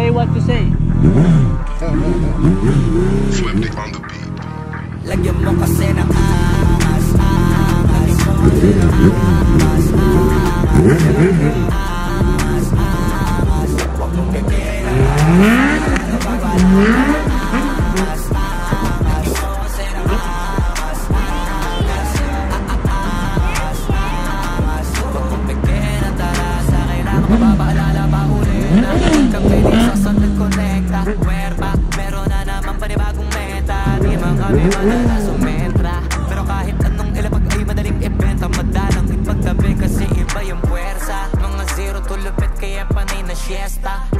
Say what to say. Flip on the beat. Lagyan mo kasi ng angas, angas, angas, angas, angas. Huwag mong pipila, angas, angas, kasi ng angas, angas, angas, angas. Huwag mong pipila, tara sa kailangan mapapaalala pa ulit na kami din sa sunod connecta. Werpa, meron na naman panibagong meta. Di man kami madala sumentra, pero kahit anong ilapag ay madaling ibenta. Madalang ipagtabi kasi iba yung puwersa. Mga zero to lupit kaya panay na siesta.